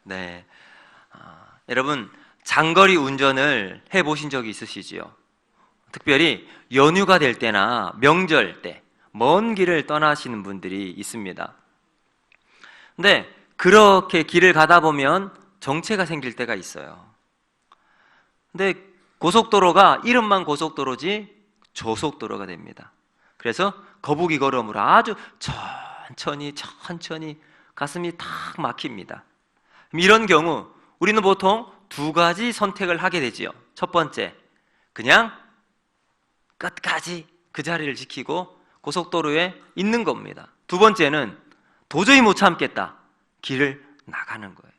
네, 여러분 장거리 운전을 해보신 적이 있으시지요? 특별히 연휴가 될 때나 명절 때 먼 길을 떠나시는 분들이 있습니다. 근데 그렇게 길을 가다 보면 정체가 생길 때가 있어요. 근데 고속도로가 이름만 고속도로지 저속도로가 됩니다. 그래서 거북이 걸음으로 아주 천천히 가슴이 탁 막힙니다. 이런 경우 우리는 보통 두 가지 선택을 하게 되지요. 첫 번째, 그냥 끝까지 그 자리를 지키고 고속도로에 있는 겁니다. 두 번째는 도저히 못 참겠다, 길을 나가는 거예요.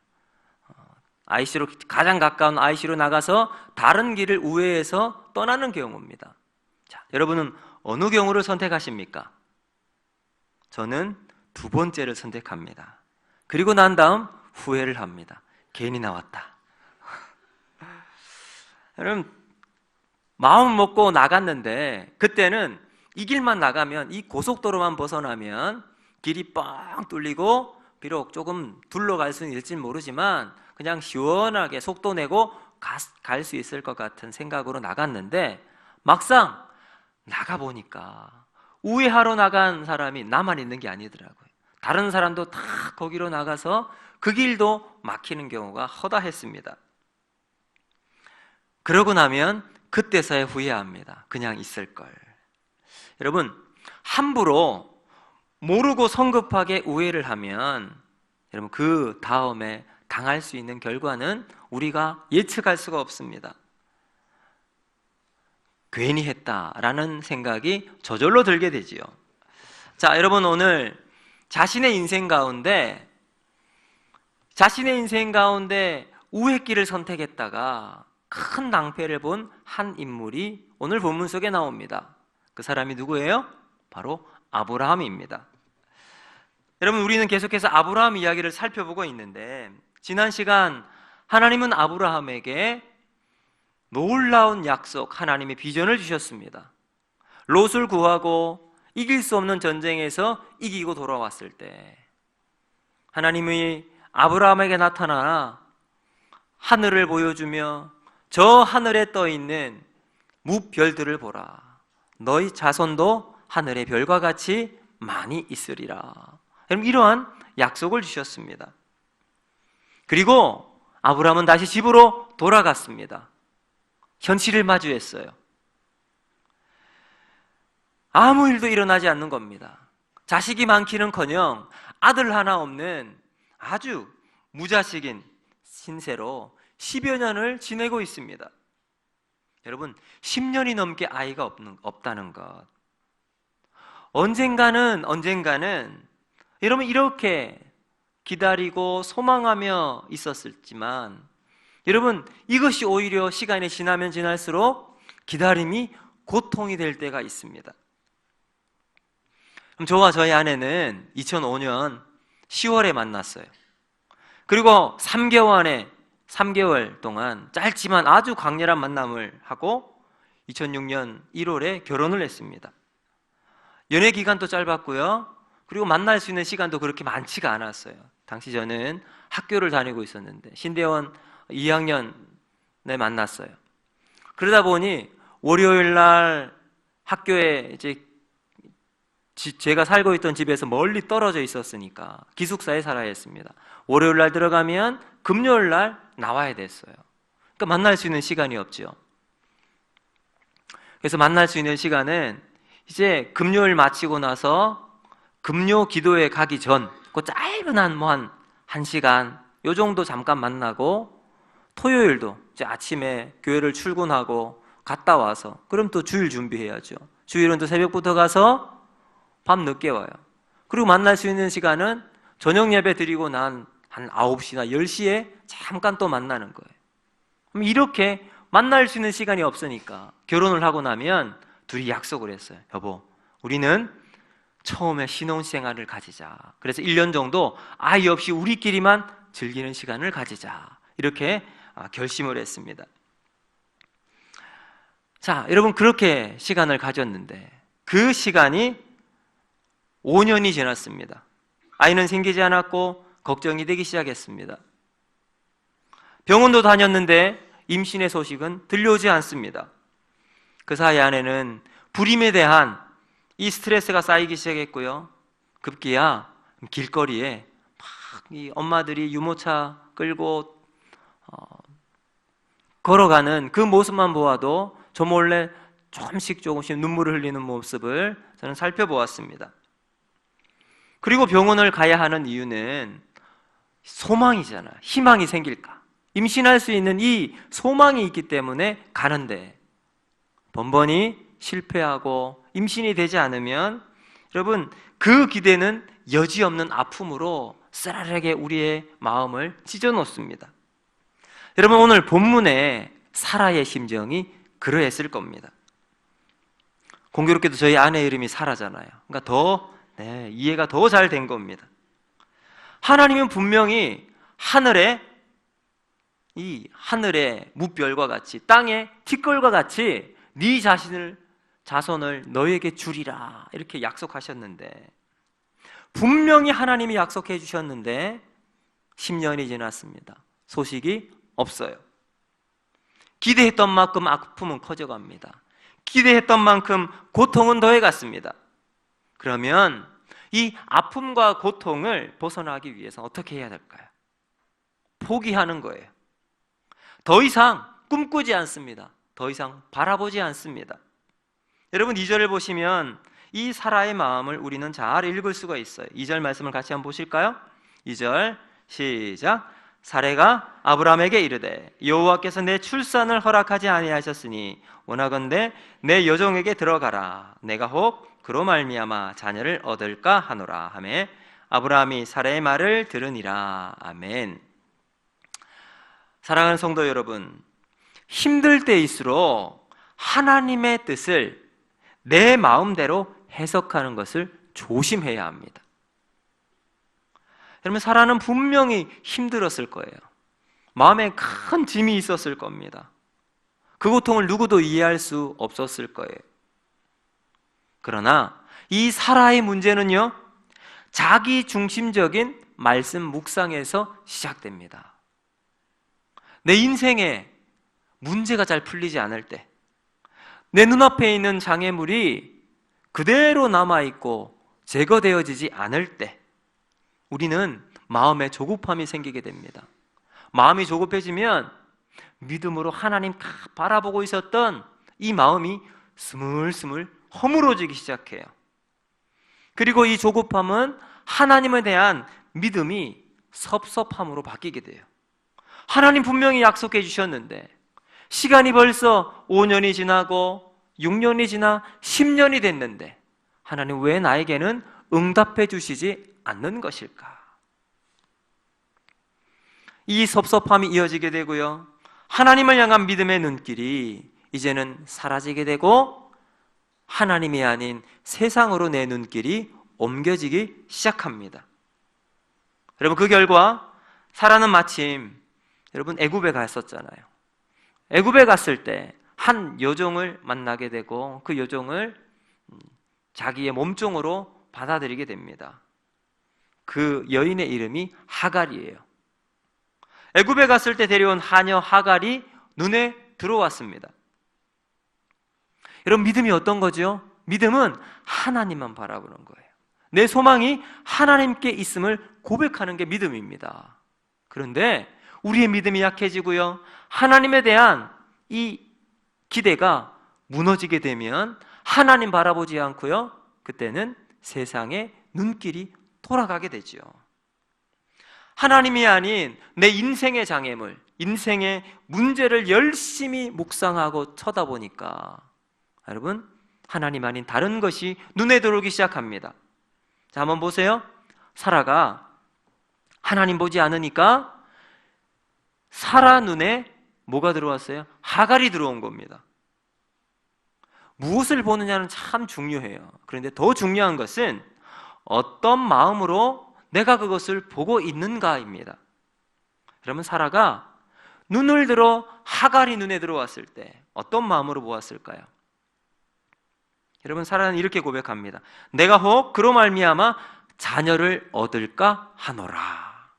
IC로, 가장 가까운 IC로 나가서 다른 길을 우회해서 떠나는 경우입니다. 자, 여러분은 어느 경우를 선택하십니까? 저는 두 번째를 선택합니다. 그리고 난 다음 후회를 합니다. 괜히 나왔다. 여러분, 마음 먹고 나갔는데 그때는 이 길만 나가면, 이 고속도로만 벗어나면 길이 뻥 뚫리고 비록 조금 둘러갈 수는 있을지 모르지만 그냥 시원하게 속도 내고 갈 수 있을 것 같은 생각으로 나갔는데, 막상 나가보니까 우회하러 나간 사람이 나만 있는 게 아니더라고요. 다른 사람도 다 거기로 나가서 그 길도 막히는 경우가 허다했습니다. 그러고 나면 그때서야 후회합니다. 그냥 있을 걸. 여러분, 함부로 모르고 성급하게 우회를 하면 여러분 그 다음에 당할 수 있는 결과는 우리가 예측할 수가 없습니다. 괜히 했다라는 생각이 저절로 들게 되지요. 자, 여러분, 오늘 자신의 인생 가운데 우회길을 선택했다가 큰 낭패를 본 한 인물이 오늘 본문 속에 나옵니다. 그 사람이 누구예요? 바로 아브라함입니다. 여러분, 우리는 계속해서 아브라함 이야기를 살펴보고 있는데, 지난 시간 하나님은 아브라함에게 놀라운 약속, 하나님의 비전을 주셨습니다. 롯을 구하고 이길 수 없는 전쟁에서 이기고 돌아왔을 때 하나님이 아브라함에게 나타나 하늘을 보여주며 저 하늘에 떠 있는 무별들을 보라. 너희 자손도 하늘의 별과 같이 많이 있으리라. 여러분, 이러한 약속을 주셨습니다. 그리고 아브라함은 다시 집으로 돌아갔습니다. 현실을 마주했어요. 아무 일도 일어나지 않는 겁니다. 자식이 많기는커녕 아들 하나 없는 아주 무자식인 신세로 10여 년을 지내고 있습니다. 여러분, 10년이 넘게 아이가 없다는 것, 언젠가는 여러분 이렇게 기다리고 소망하며 있었지만, 여러분 이것이 오히려 시간이 지나면 지날수록 기다림이 고통이 될 때가 있습니다. 그럼 저와 저희 아내는 2005년 10월에 만났어요. 그리고 3개월 동안 짧지만 아주 강렬한 만남을 하고 2006년 1월에 결혼을 했습니다. 연애 기간도 짧았고요. 그리고 만날 수 있는 시간도 그렇게 많지가 않았어요. 당시 저는 학교를 다니고 있었는데 신대원 2학년에 만났어요. 그러다 보니 월요일 날 학교에 이제 제가 살고 있던 집에서 멀리 떨어져 있었으니까 기숙사에 살아야 했습니다. 월요일 날 들어가면 금요일 날 나와야 됐어요. 그러니까 만날 수 있는 시간이 없죠. 그래서 만날 수 있는 시간은 이제 금요일 마치고 나서 금요 기도회 가기 전, 그 짧은 한 1시간 요 정도 잠깐 만나고, 토요일도 이제 아침에 교회를 출근하고 갔다 와서 그럼 또 주일 준비해야죠. 주일은 또 새벽부터 가서 밤 늦게 와요. 그리고 만날 수 있는 시간은 저녁 예배 드리고 난 한 9시나 10시에 잠깐 또 만나는 거예요. 그럼 이렇게 만날 수 있는 시간이 없으니까 결혼을 하고 나면 둘이 약속을 했어요. 여보, 우리는 처음에 신혼생활을 가지자. 그래서 1년 정도 아이 없이 우리끼리만 즐기는 시간을 가지자. 이렇게 결심을 했습니다. 자, 여러분, 그렇게 시간을 가졌는데 그 시간이 5년이 지났습니다. 아이는 생기지 않았고 걱정이 되기 시작했습니다. 병원도 다녔는데 임신의 소식은 들려오지 않습니다. 그 사이 아내는 불임에 대한 이 스트레스가 쌓이기 시작했고요. 급기야 길거리에 막 이 엄마들이 유모차 끌고 걸어가는 그 모습만 보아도 저 몰래 조금씩 눈물을 흘리는 모습을 저는 살펴보았습니다. 그리고 병원을 가야 하는 이유는 소망이잖아. 희망이 생길까? 임신할 수 있는 이 소망이 있기 때문에 가는데 번번이 실패하고 임신이 되지 않으면 여러분 그 기대는 여지없는 아픔으로 쓰라리하게 우리의 마음을 찢어놓습니다. 여러분 오늘 본문에 사라의 심정이 그러했을 겁니다. 공교롭게도 저희 아내 이름이 사라잖아요. 그러니까 더 이해가 더 잘 된 겁니다. 하나님은 분명히 하늘의 무별과 같이 땅의 티끌과 같이 네 자손을 너에게 주리라 이렇게 약속하셨는데 분명히 하나님이 약속해 주셨는데 10년이 지났습니다. 소식이 없어요. 기대했던 만큼 아픔은 커져갑니다. 기대했던 만큼 고통은 더해갔습니다. 그러면 이 아픔과 고통을 벗어나기 위해서 어떻게 해야 될까요? 포기하는 거예요. 더 이상 꿈꾸지 않습니다. 더 이상 바라보지 않습니다. 여러분 2절을 보시면 이 사라의 마음을 우리는 잘 읽을 수가 있어요. 2절 말씀을 같이 한번 보실까요? 2절 시작. 사레가 아브라함에게 이르되 여호와께서 내 출산을 허락하지 아니하셨으니 원하건대 내 여종에게 들어가라. 내가 혹 그로 말미암아 자녀를 얻을까 하노라 하매 아브라함이 사레의 말을 들으니라. 아멘. 사랑하는 성도 여러분, 힘들 때일수록 하나님의 뜻을 내 마음대로 해석하는 것을 조심해야 합니다. 여러분 사라는 분명히 힘들었을 거예요. 마음에 큰 짐이 있었을 겁니다. 그 고통을 누구도 이해할 수 없었을 거예요. 그러나 이 사라의 문제는요, 자기 중심적인 말씀 묵상에서 시작됩니다. 내 인생에 문제가 잘 풀리지 않을 때, 내 눈앞에 있는 장애물이 그대로 남아있고 제거되어지지 않을 때 우리는 마음에 조급함이 생기게 됩니다. 마음이 조급해지면 믿음으로 하나님 바라보고 있었던 이 마음이 스물스물 허물어지기 시작해요. 그리고 이 조급함은 하나님에 대한 믿음이 섭섭함으로 바뀌게 돼요. 하나님 분명히 약속해 주셨는데 시간이 벌써 5년이 지나고 6년이 지나 10년이 됐는데 하나님 왜 나에게는 응답해 주시지 않는 것일까? 이 섭섭함이 이어지게 되고요, 하나님을 향한 믿음의 눈길이 이제는 사라지게 되고 하나님이 아닌 세상으로 내 눈길이 옮겨지기 시작합니다. 여러분 그 결과 사라는 마침 여러분 애굽에 갔었잖아요. 애굽에 갔을 때 한 여종을 만나게 되고 그 여종을 자기의 몸종으로 받아들이게 됩니다. 그 여인의 이름이 하갈이에요. 애굽에 갔을 때 데려온 하녀 하갈이 눈에 들어왔습니다. 여러분 믿음이 어떤 거죠? 믿음은 하나님만 바라보는 거예요. 내 소망이 하나님께 있음을 고백하는 게 믿음입니다. 그런데 우리의 믿음이 약해지고요, 하나님에 대한 이 기대가 무너지게 되면 하나님 바라보지 않고요, 그때는 세상의 눈길이 돌아가게 되죠. 하나님이 아닌 내 인생의 장애물, 인생의 문제를 열심히 묵상하고 쳐다보니까 여러분 하나님 아닌 다른 것이 눈에 들어오기 시작합니다. 자, 한번 보세요. 사라가 하나님 보지 않으니까 사라 눈에 뭐가 들어왔어요? 하갈이 들어온 겁니다. 무엇을 보느냐는 참 중요해요. 그런데 더 중요한 것은 어떤 마음으로 내가 그것을 보고 있는가입니다. 그러면 사라가 눈을 들어 하갈이 눈에 들어왔을 때 어떤 마음으로 보았을까요? 여러분 사라는 이렇게 고백합니다. 내가 혹 그로 말미암아 자녀를 얻을까 하노라.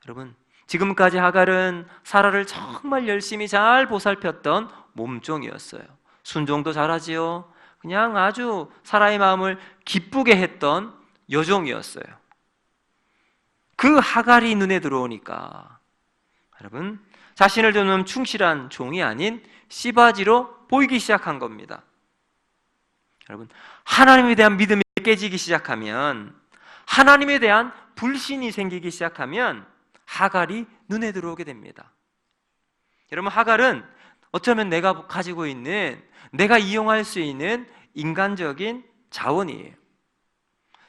여러분, 지금까지 하갈은 사라를 정말 열심히 잘 보살폈던 몸종이었어요. 순종도 잘하지요. 그냥 아주 사라의 마음을 기쁘게 했던 여종이었어요. 그 하갈이 눈에 들어오니까 여러분, 자신을 좀 충실한 종이 아닌 씨바지로 보이기 시작한 겁니다. 여러분, 하나님에 대한 믿음이 깨지기 시작하면, 하나님에 대한 불신이 생기기 시작하면 하갈이 눈에 들어오게 됩니다. 여러분, 하갈은 어쩌면 내가 가지고 있는, 내가 이용할 수 있는 인간적인 자원이에요.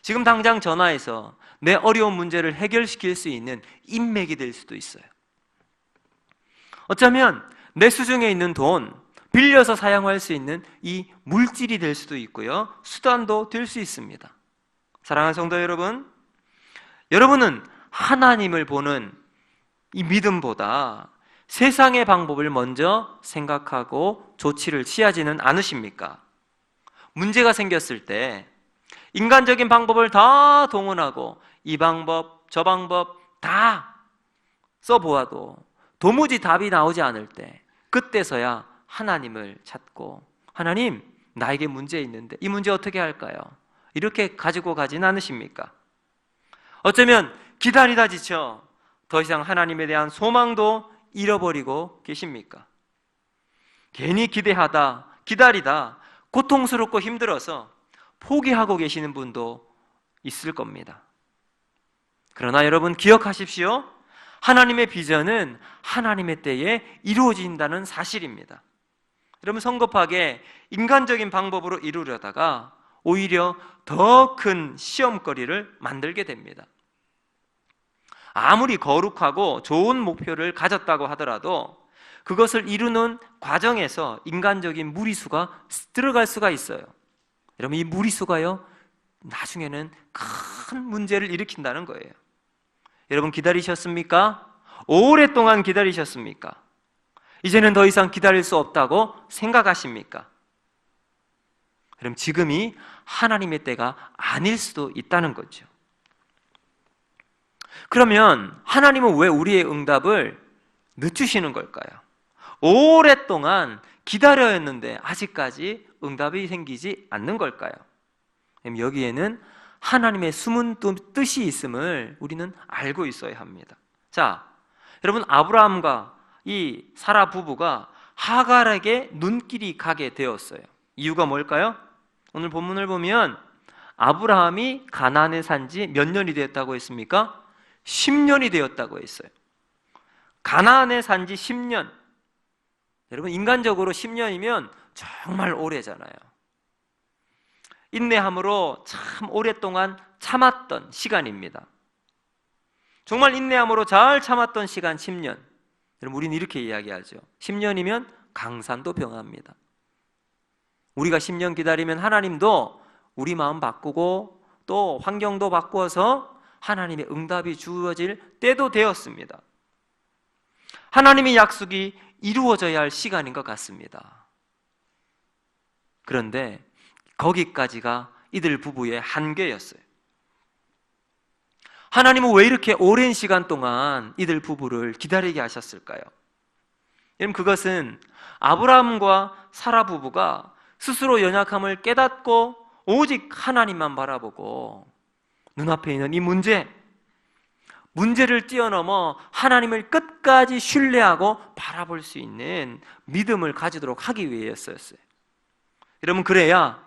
지금 당장 전화해서 내 어려운 문제를 해결시킬 수 있는 인맥이 될 수도 있어요. 어쩌면 내 수중에 있는 돈, 빌려서 사용할 수 있는 이 물질이 될 수도 있고요, 수단도 될 수 있습니다. 사랑하는 성도 여러분, 여러분은 하나님을 보는 이 믿음보다 세상의 방법을 먼저 생각하고 조치를 취하지는 않으십니까? 문제가 생겼을 때 인간적인 방법을 다 동원하고 이 방법, 저 방법 다 써보아도 도무지 답이 나오지 않을 때, 그때서야 하나님을 찾고, 하나님, 나에게 문제 있는데 이 문제 어떻게 할까요? 이렇게 가지고 가진 않으십니까? 어쩌면 기다리다 지쳐 더 이상 하나님에 대한 소망도 잃어버리고 계십니까? 괜히 기대하다, 기다리다 고통스럽고 힘들어서 포기하고 계시는 분도 있을 겁니다. 그러나 여러분, 기억하십시오. 하나님의 비전은 하나님의 때에 이루어진다는 사실입니다. 여러분, 성급하게 인간적인 방법으로 이루려다가 오히려 더 큰 시험거리를 만들게 됩니다. 아무리 거룩하고 좋은 목표를 가졌다고 하더라도 그것을 이루는 과정에서 인간적인 무리수가 들어갈 수가 있어요. 여러분, 이 무리수가요, 나중에는 큰 문제를 일으킨다는 거예요. 여러분, 기다리셨습니까? 오랫동안 기다리셨습니까? 이제는 더 이상 기다릴 수 없다고 생각하십니까? 그럼 지금이 하나님의 때가 아닐 수도 있다는 거죠. 그러면 하나님은 왜 우리의 응답을 늦추시는 걸까요? 오랫동안 기다려야 했는데 아직까지 응답이 생기지 않는 걸까요? 여기에는 하나님의 숨은 뜻이 있음을 우리는 알고 있어야 합니다. 자, 여러분, 아브라함과 이 사라 부부가 하갈에게 눈길이 가게 되었어요. 이유가 뭘까요? 오늘 본문을 보면 아브라함이 가나안에 산 지 몇 년이 되었다고 했습니까? 10년이 되었다고 했어요. 가나안에 산 지 10년. 여러분, 인간적으로 10년이면 정말 오래잖아요. 인내함으로 참 오랫동안 참았던 시간입니다. 정말 인내함으로 잘 참았던 시간 10년. 여러분, 우리는 이렇게 이야기하죠. 10년이면 강산도 병합니다. 우리가 10년 기다리면 하나님도 우리 마음 바꾸고 또 환경도 바꾸어서 하나님의 응답이 주어질 때도 되었습니다. 하나님의 약속이 이루어져야 할 시간인 것 같습니다. 그런데 거기까지가 이들 부부의 한계였어요. 하나님은 왜 이렇게 오랜 시간 동안 이들 부부를 기다리게 하셨을까요? 여러분, 그것은 아브라함과 사라 부부가 스스로 연약함을 깨닫고 오직 하나님만 바라보고 눈앞에 있는 이 문제를 뛰어넘어 하나님을 끝까지 신뢰하고 바라볼 수 있는 믿음을 가지도록 하기 위해였어요. 여러분, 그래야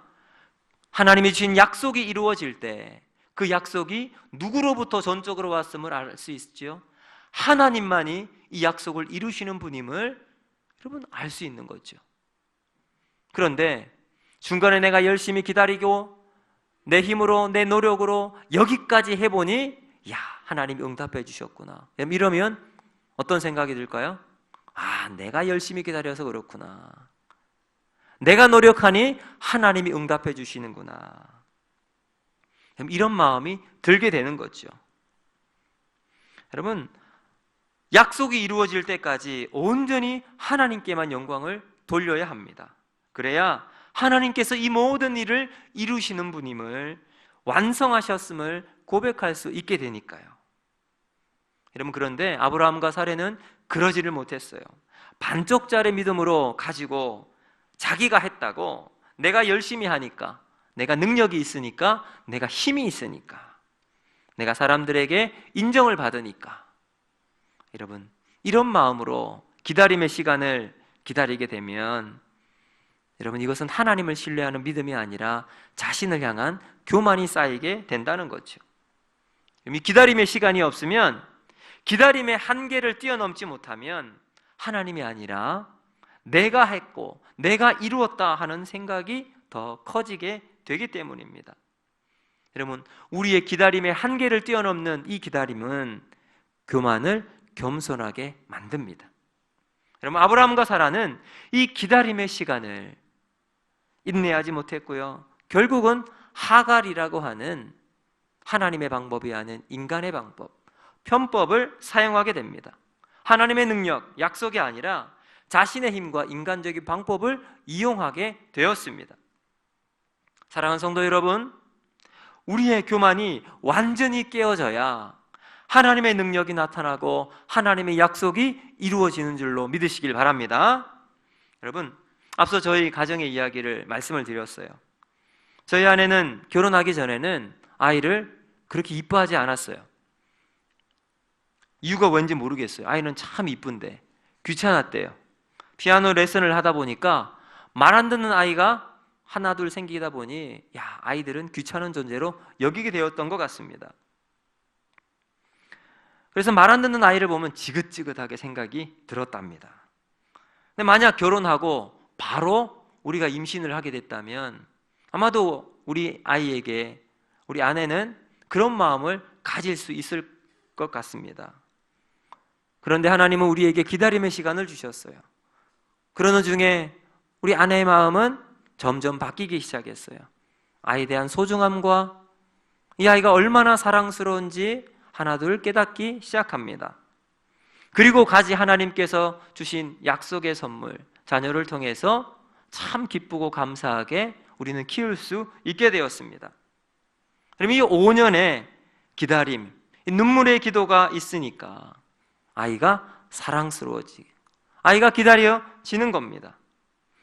하나님이 주신 약속이 이루어질 때 그 약속이 누구로부터 전적으로 왔음을 알 수 있죠. 하나님만이 이 약속을 이루시는 분임을 여러분 알 수 있는 거죠. 그런데 중간에 내가 열심히 기다리고 내 힘으로 내 노력으로 여기까지 해보니 야, 하나님이 응답해 주셨구나. 이러면 어떤 생각이 들까요? 아, 내가 열심히 기다려서 그렇구나. 내가 노력하니 하나님이 응답해 주시는구나. 이런 마음이 들게 되는 거죠. 여러분, 약속이 이루어질 때까지 온전히 하나님께만 영광을 돌려야 합니다. 그래야 하나님께서 이 모든 일을 이루시는 분임을 완성하셨음을 고백할 수 있게 되니까요. 여러분, 그런데 아브라함과 사례는 그러지를 못했어요. 반쪽짜리 믿음으로 가지고 자기가 했다고, 내가 열심히 하니까, 내가 능력이 있으니까, 내가 힘이 있으니까, 내가 사람들에게 인정을 받으니까. 여러분, 이런 마음으로 기다림의 시간을 기다리게 되면 여러분, 이것은 하나님을 신뢰하는 믿음이 아니라 자신을 향한 교만이 쌓이게 된다는 거죠. 이 기다림의 시간이 없으면, 기다림의 한계를 뛰어넘지 못하면 하나님이 아니라 내가 했고 내가 이루었다 하는 생각이 더 커지게 되기 때문입니다. 여러분, 우리의 기다림의 한계를 뛰어넘는 이 기다림은 교만을 겸손하게 만듭니다. 여러분, 아브라함과 사라는 이 기다림의 시간을 인내하지 못했고요, 결국은 하갈이라고 하는 하나님의 방법이 아닌 인간의 방법, 편법을 사용하게 됩니다. 하나님의 능력, 약속이 아니라 자신의 힘과 인간적인 방법을 이용하게 되었습니다. 사랑하는 성도 여러분, 우리의 교만이 완전히 깨어져야 하나님의 능력이 나타나고 하나님의 약속이 이루어지는 줄로 믿으시길 바랍니다. 여러분, 앞서 저희 가정의 이야기를 말씀을 드렸어요. 저희 아내는 결혼하기 전에는 아이를 그렇게 이뻐하지 않았어요. 이유가 왠지 모르겠어요. 아이는 참 이쁜데 귀찮았대요. 피아노 레슨을 하다 보니까 말 안 듣는 아이가 하나 둘 생기다 보니 아이들은 귀찮은 존재로 여기게 되었던 것 같습니다. 그래서 말 안 듣는 아이를 보면 지긋지긋하게 생각이 들었답니다. 근데 만약 결혼하고 바로 우리가 임신을 하게 됐다면 아마도 우리 아이에게 우리 아내는 그런 마음을 가질 수 있을 것 같습니다. 그런데 하나님은 우리에게 기다림의 시간을 주셨어요. 그러는 중에 우리 아내의 마음은 점점 바뀌기 시작했어요. 아이에 대한 소중함과 이 아이가 얼마나 사랑스러운지 하나둘 깨닫기 시작합니다. 그리고 가지 하나님께서 주신 약속의 선물, 자녀를 통해서 참 기쁘고 감사하게 우리는 키울 수 있게 되었습니다. 그럼 이 5년의 기다림, 이 눈물의 기도가 있으니까 아이가 사랑스러워지게, 아이가 기다려지는 겁니다.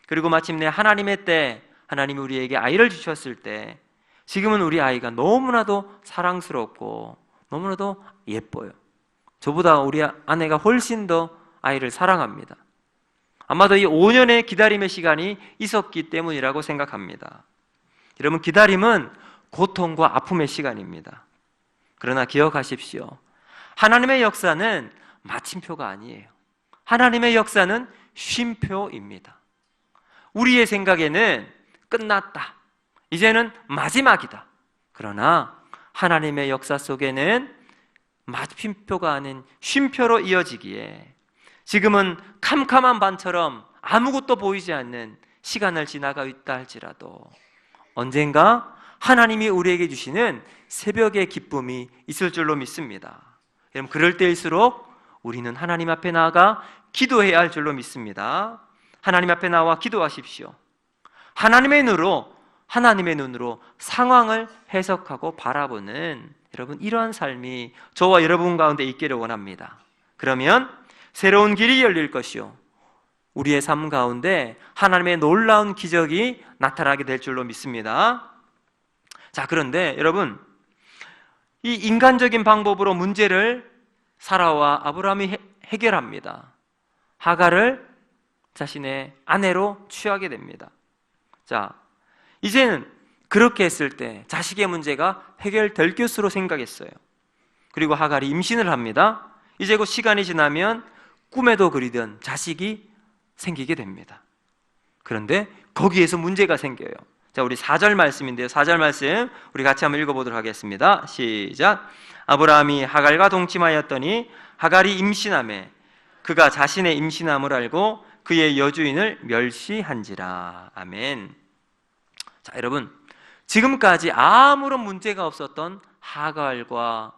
그리고 마침내 하나님의 때, 하나님이 우리에게 아이를 주셨을 때 지금은 우리 아이가 너무나도 사랑스럽고 너무나도 예뻐요. 저보다 우리 아내가 훨씬 더 아이를 사랑합니다. 아마도 이 5년의 기다림의 시간이 있었기 때문이라고 생각합니다. 여러분, 기다림은 고통과 아픔의 시간입니다. 그러나 기억하십시오. 하나님의 역사는 마침표가 아니에요. 하나님의 역사는 쉼표입니다. 우리의 생각에는 끝났다, 이제는 마지막이다. 그러나 하나님의 역사 속에는 마침표가 아닌 쉼표로 이어지기에 지금은 캄캄한 밤처럼 아무것도 보이지 않는 시간을 지나가 있다 할지라도 언젠가 하나님이 우리에게 주시는 새벽의 기쁨이 있을 줄로 믿습니다. 여러분, 그럴 때일수록 우리는 하나님 앞에 나아가 기도해야 할 줄로 믿습니다. 하나님 앞에 나와 기도하십시오. 하나님의 눈으로 상황을 해석하고 바라보는 여러분, 이러한 삶이 저와 여러분 가운데 있기를 원합니다. 그러면 새로운 길이 열릴 것이요, 우리의 삶 가운데 하나님의 놀라운 기적이 나타나게 될 줄로 믿습니다. 자, 그런데 여러분, 이 인간적인 방법으로 문제를 사라와 아브라함이 해결합니다. 하갈을 자신의 아내로 취하게 됩니다. 자, 이제는 그렇게 했을 때 자식의 문제가 해결될 것으로 생각했어요. 그리고 하갈이 임신을 합니다. 이제 곧 시간이 지나면 꿈에도 그리던 자식이 생기게 됩니다. 그런데 거기에서 문제가 생겨요. 자, 우리 4절 말씀인데요, 4절 말씀 우리 같이 한번 읽어보도록 하겠습니다. 시작. 아브라함이 하갈과 동침하였더니 하갈이 임신하매 그가 자신의 임신함을 알고 그의 여주인을 멸시한지라. 아멘. 자, 여러분, 지금까지 아무런 문제가 없었던 하갈과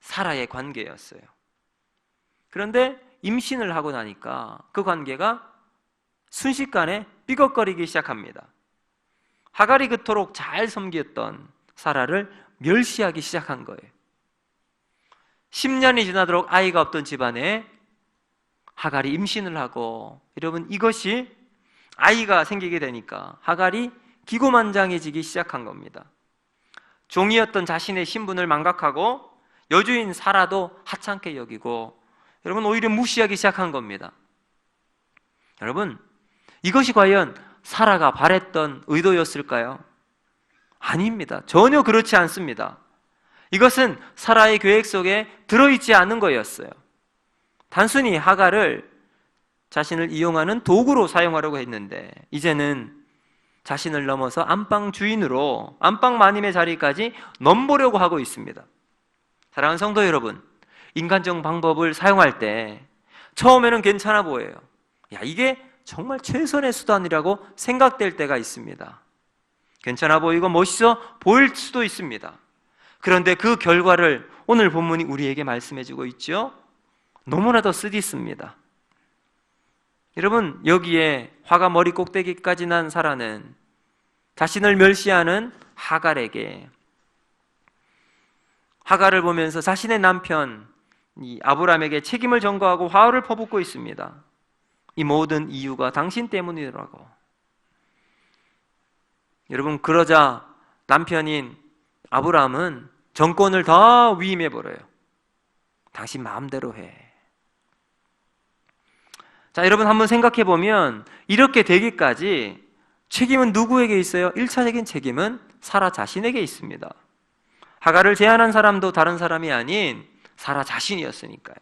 사라의 관계였어요. 그런데 임신을 하고 나니까 그 관계가 순식간에 삐걱거리기 시작합니다. 하갈이 그토록 잘 섬겼던 사라를 멸시하기 시작한 거예요. 10년이 지나도록 아이가 없던 집안에 하갈이 임신을 하고, 여러분 이것이 아이가 생기게 되니까 하갈이 기고만장해지기 시작한 겁니다. 종이었던 자신의 신분을 망각하고 여주인 사라도 하찮게 여기고, 여러분 오히려 무시하기 시작한 겁니다. 여러분, 이것이 과연 사라가 바랬던 의도였을까요? 아닙니다. 전혀 그렇지 않습니다. 이것은 사라의 계획 속에 들어있지 않은 거였어요. 단순히 하갈을 자신을 이용하는 도구로 사용하려고 했는데, 이제는 자신을 넘어서 안방 주인으로 안방 마님의 자리까지 넘보려고 하고 있습니다. 사랑하는 성도 여러분, 인간적 방법을 사용할 때 처음에는 괜찮아 보여요. 야, 이게 정말 최선의 수단이라고 생각될 때가 있습니다. 괜찮아 보이고 멋있어 보일 수도 있습니다. 그런데 그 결과를 오늘 본문이 우리에게 말씀해주고 있죠. 너무나도 쓰디씁니다. 여러분, 여기에 화가 머리 꼭대기까지 난 사라는 자신을 멸시하는 하갈에게, 하갈을 보면서 자신의 남편 이 아브람에게 책임을 전가하고 화를 퍼붓고 있습니다. 이 모든 이유가 당신 때문이라고. 여러분, 그러자 남편인 아브람은 정권을 다 위임해버려요. 당신 마음대로 해. 자, 여러분 한번 생각해 보면 이렇게 되기까지 책임은 누구에게 있어요? 1차적인 책임은 사라 자신에게 있습니다. 하갈을 제안한 사람도 다른 사람이 아닌 사라 자신이었으니까요.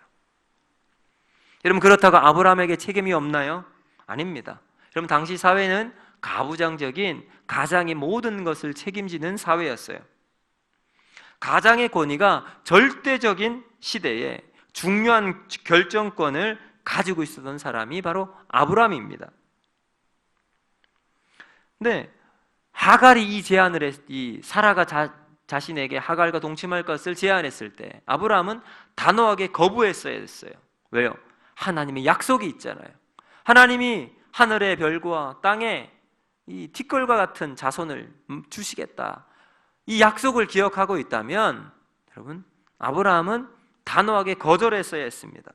여러분, 그렇다고 아브람에게 책임이 없나요? 아닙니다. 여러분, 당시 사회는 가부장적인 가장의 모든 것을 책임지는 사회였어요. 가장의 권위가 절대적인 시대에 중요한 결정권을 가지고 있었던 사람이 바로 아브람입니다. 근데 하갈이 이 제안을 이 사라가 자신에게 하갈과 동침할 것을 제안했을 때 아브람은 단호하게 거부했어야 했어요. 왜요? 하나님의 약속이 있잖아요. 하나님이 하늘의 별과 땅에 이 티끌과 같은 자손을 주시겠다, 이 약속을 기억하고 있다면 여러분, 아브라함은 단호하게 거절했어야 했습니다.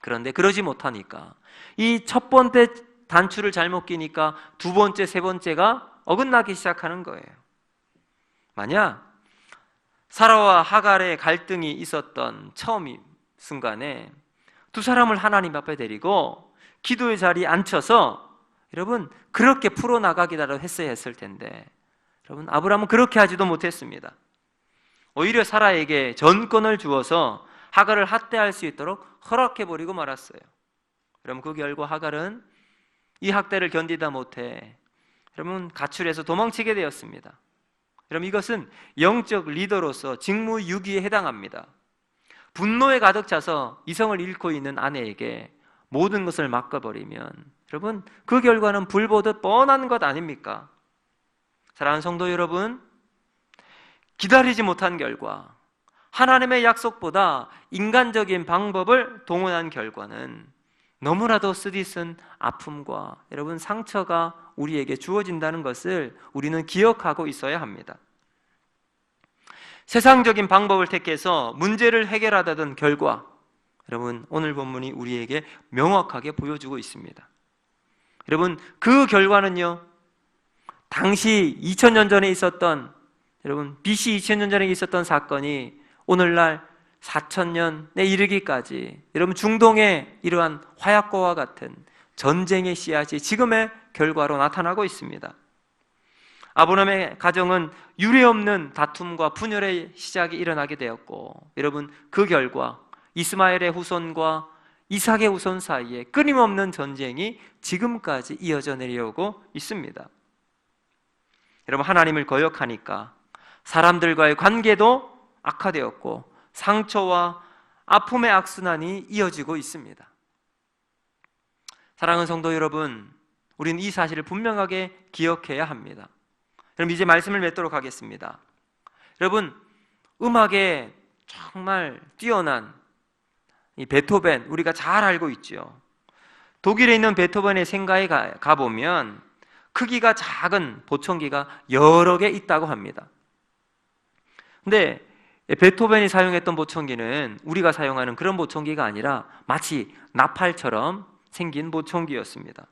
그런데 그러지 못하니까 이 첫 번째 단추를 잘못 끼니까 두 번째, 세 번째가 어긋나기 시작하는 거예요. 만약 사라와 하갈의 갈등이 있었던 처음 순간에 두 사람을 하나님 앞에 데리고 기도의 자리에 앉혀서 여러분 그렇게 풀어나가기라도 했어야 했을 텐데, 여러분 아브라함은 그렇게 하지도 못했습니다. 오히려 사라에게 전권을 주어서 하갈을 학대할 수 있도록 허락해버리고 말았어요. 여러분 그 결과 하갈은 이 학대를 견디다 못해 여러분 가출해서 도망치게 되었습니다. 여러분 이것은 영적 리더로서 직무유기에 해당합니다. 분노에 가득 차서 이성을 잃고 있는 아내에게 모든 것을 맡겨버리면 여러분 그 결과는 불보듯 뻔한 것 아닙니까? 사랑하는 성도 여러분, 기다리지 못한 결과, 하나님의 약속보다 인간적인 방법을 동원한 결과는 너무나도 쓰디쓴 아픔과 여러분 상처가 우리에게 주어진다는 것을 우리는 기억하고 있어야 합니다. 세상적인 방법을 택해서 문제를 해결하려던 결과, 여러분 오늘 본문이 우리에게 명확하게 보여주고 있습니다. 여러분 그 결과는요, 당시 2000년 전에 있었던, 여러분 BC 2000년 전에 있었던 사건이 오늘날 4000년에 이르기까지 여러분 중동의 이러한 화약고와 같은 전쟁의 씨앗이 지금의 결과로 나타나고 있습니다. 아브라함의 가정은 유례없는 다툼과 분열의 시작이 일어나게 되었고, 여러분 그 결과 이스마엘의 후손과 이삭의 후손 사이에 끊임없는 전쟁이 지금까지 이어져 내려오고 있습니다. 여러분 하나님을 거역하니까 사람들과의 관계도 악화되었고 상처와 아픔의 악순환이 이어지고 있습니다. 사랑하는 성도 여러분, 우리는 이 사실을 분명하게 기억해야 합니다. 그럼 이제 말씀을 맺도록 하겠습니다. 여러분 음악에 정말 뛰어난 이 베토벤, 우리가 잘 알고 있죠. 독일에 있는 베토벤의 생가에 가보면 크기가 작은 보청기가 여러 개 있다고 합니다. 근데 베토벤이 사용했던 보청기는 우리가 사용하는 그런 보청기가 아니라 마치 나팔처럼 생긴 보청기였습니다.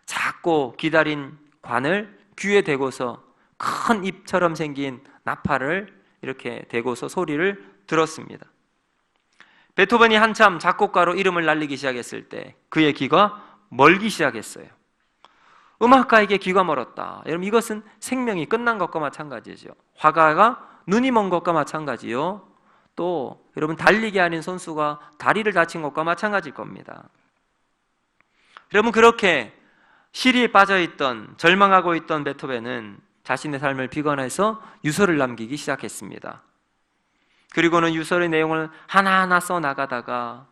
작고 기다린 관을 귀에 대고서 큰 입처럼 생긴 나팔을 이렇게 대고서 소리를 들었습니다. 베토벤이 한참 작곡가로 이름을 날리기 시작했을 때 그의 귀가 멀기 시작했어요. 음악가에게 귀가 멀었다. 여러분, 이것은 생명이 끝난 것과 마찬가지죠. 화가가 눈이 먼 것과 마찬가지요. 또 여러분, 달리기 하는 선수가 다리를 다친 것과 마찬가지일 겁니다. 여러분, 그렇게 시리에 빠져있던, 절망하고 있던 베토벤은 자신의 삶을 비관해서 유서를 남기기 시작했습니다. 그리고는 유서의 내용을 하나하나 써나가다가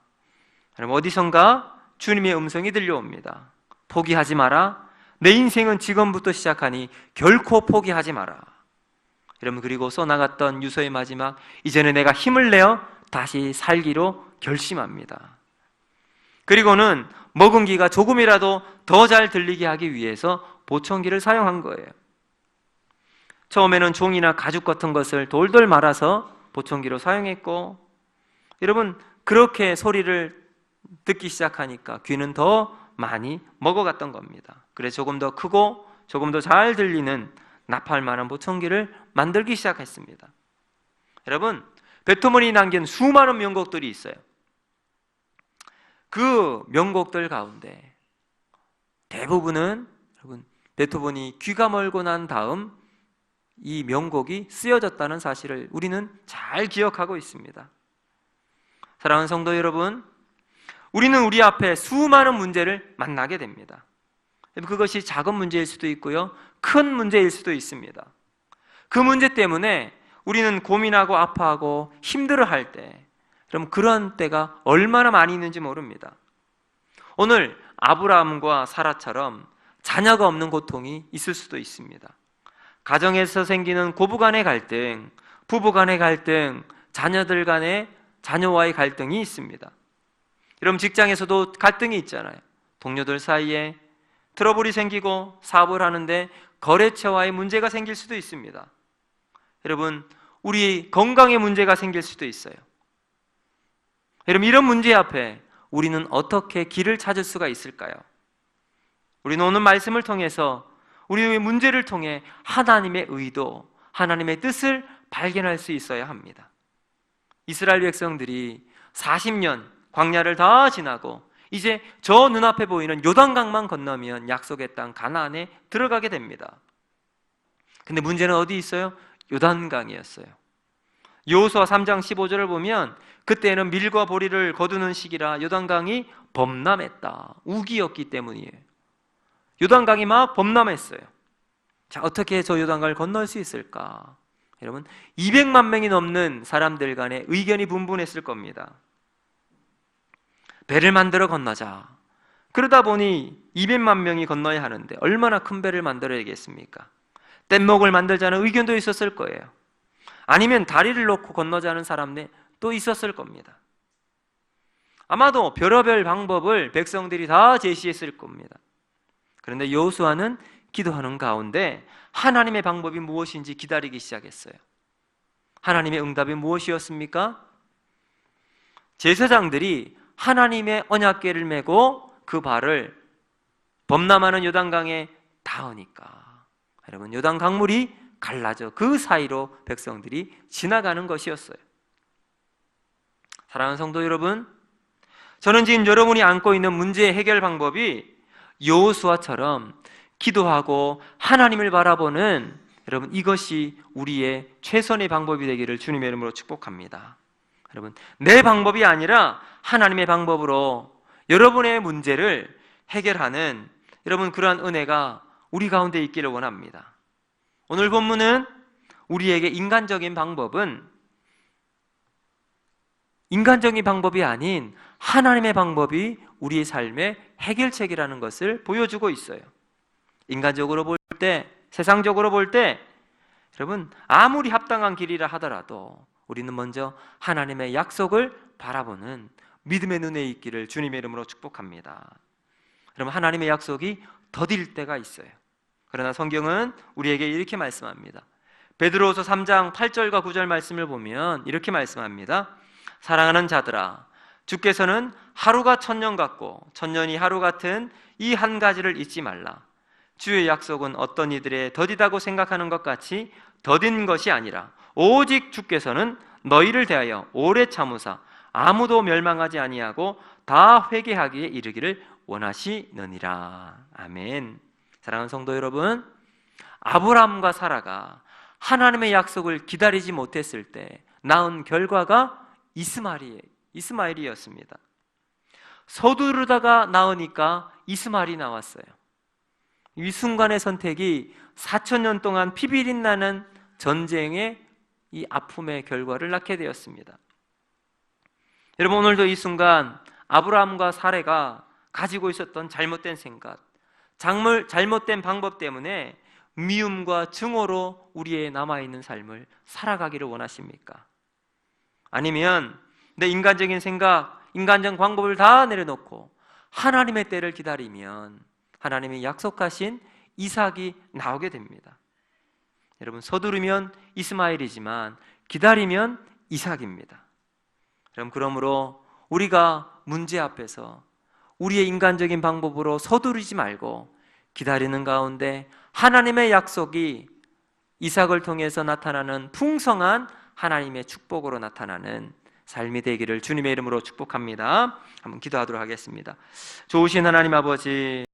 어디선가 주님의 음성이 들려옵니다. 포기하지 마라. 내 인생은 지금부터 시작하니 결코 포기하지 마라. 여러분, 그리고 써나갔던 유서의 마지막, 이제는 내가 힘을 내어 다시 살기로 결심합니다. 그리고는 먹은 기가 조금이라도 더 잘 들리게 하기 위해서 보청기를 사용한 거예요. 처음에는 종이나 가죽 같은 것을 돌돌 말아서 보청기로 사용했고, 여러분, 그렇게 소리를 듣기 시작하니까 귀는 더 많이 먹어갔던 겁니다. 그래서 조금 더 크고 조금 더 잘 들리는 나팔만한 보청기를 만들기 시작했습니다. 여러분, 베토벤이 남긴 수많은 명곡들이 있어요. 그 명곡들 가운데 대부분은 여러분, 베토벤이 귀가 멀고 난 다음 이 명곡이 쓰여졌다는 사실을 우리는 잘 기억하고 있습니다. 사랑하는 성도 여러분, 우리는 우리 앞에 수많은 문제를 만나게 됩니다. 그것이 작은 문제일 수도 있고요, 큰 문제일 수도 있습니다. 그 문제 때문에 우리는 고민하고 아파하고 힘들어할 때, 그럼 그런 때가 얼마나 많이 있는지 모릅니다. 오늘 아브라함과 사라처럼 자녀가 없는 고통이 있을 수도 있습니다. 가정에서 생기는 고부간의 갈등, 부부간의 갈등, 자녀들 간의 자녀와의 갈등이 있습니다. 여러분, 직장에서도 갈등이 있잖아요. 동료들 사이에 트러블이 생기고 사업을 하는데 거래처와의 문제가 생길 수도 있습니다. 여러분, 우리 건강에 문제가 생길 수도 있어요. 여러분, 이런 문제 앞에 우리는 어떻게 길을 찾을 수가 있을까요? 우리는 오늘 말씀을 통해서 우리의 문제를 통해 하나님의 의도, 하나님의 뜻을 발견할 수 있어야 합니다. 이스라엘 백성들이 40년 광야를 다 지나고 이제 저 눈앞에 보이는 요단강만 건너면 약속의 땅 가나안에 들어가게 됩니다. 근데 문제는 어디 있어요? 요단강이었어요. 여호수아 3장 15절을 보면 그때는 밀과 보리를 거두는 시기라 요단강이 범람했다. 우기였기 때문이에요. 요단강이 막 범람했어요. 자, 어떻게 저 요단강을 건널 수 있을까? 여러분, 200만 명이 넘는 사람들 간에 의견이 분분했을 겁니다. 배를 만들어 건너자. 그러다 보니 200만 명이 건너야 하는데 얼마나 큰 배를 만들어야겠습니까? 뗏목을 만들자는 의견도 있었을 거예요. 아니면 다리를 놓고 건너자는 사람도 있었을 겁니다. 아마도 별의별 방법을 백성들이 다 제시했을 겁니다. 그런데 여호수아는 기도하는 가운데 하나님의 방법이 무엇인지 기다리기 시작했어요. 하나님의 응답이 무엇이었습니까? 제사장들이 하나님의 언약궤를 메고 그 발을 범람하는 요단강에 닿으니까, 여러분, 요단 강물이 갈라져 그 사이로 백성들이 지나가는 것이었어요. 사랑하는 성도 여러분, 저는 지금 여러분이 안고 있는 문제의 해결 방법이 여호수아처럼 기도하고 하나님을 바라보는, 여러분, 이것이 우리의 최선의 방법이 되기를 주님의 이름으로 축복합니다. 여러분, 내 방법이 아니라 하나님의 방법으로 여러분의 문제를 해결하는, 여러분, 그러한 은혜가 우리 가운데 있기를 원합니다. 오늘 본문은 우리에게 인간적인 방법이 아닌 하나님의 방법이 우리의 삶의 해결책이라는 것을 보여주고 있어요. 인간적으로 볼 때, 세상적으로 볼 때, 여러분, 아무리 합당한 길이라 하더라도 우리는 먼저 하나님의 약속을 바라보는 믿음의 눈에 있기를 주님의 이름으로 축복합니다. 여러분, 하나님의 약속이 더딜 때가 있어요. 그러나 성경은 우리에게 이렇게 말씀합니다. 베드로후서 3장 8절과 9절 말씀을 보면 이렇게 말씀합니다. 사랑하는 자들아, 주께서는 하루가 천년 같고 천년이 하루 같은 이 한 가지를 잊지 말라. 주의 약속은 어떤 이들의 더디다고 생각하는 것 같이 더딘 것이 아니라 오직 주께서는 너희를 대하여 오래 참으사 아무도 멸망하지 아니하고 다 회개하기에 이르기를 원하시느니라. 아멘. 사랑하는 성도 여러분, 아브라함과 사라가 하나님의 약속을 기다리지 못했을 때 낳은 결과가 이스마엘이었습니다. 서두르다가 낳으니까 이스마엘이 나왔어요. 이 순간의 선택이 4,000년 동안 피비린 나는 전쟁의 이 아픔의 결과를 낳게 되었습니다. 여러분, 오늘도 이 순간 아브라함과 사레가 가지고 있었던 잘못된 생각, 잘못된 방법 때문에 미움과 증오로 우리의 남아있는 삶을 살아가기를 원하십니까? 아니면 내 인간적인 생각, 인간적 방법을 다 내려놓고 하나님의 때를 기다리면 하나님이 약속하신 이삭이 나오게 됩니다. 여러분, 서두르면 이스마엘이지만 기다리면 이삭입니다. 여러분, 그러므로 우리가 문제 앞에서 우리의 인간적인 방법으로 서두르지 말고 기다리는 가운데 하나님의 약속이 이삭을 통해서 나타나는 풍성한 하나님의 축복으로 나타나는 삶이 되기를 주님의 이름으로 축복합니다. 한번 기도하도록 하겠습니다. 좋으신 하나님 아버지,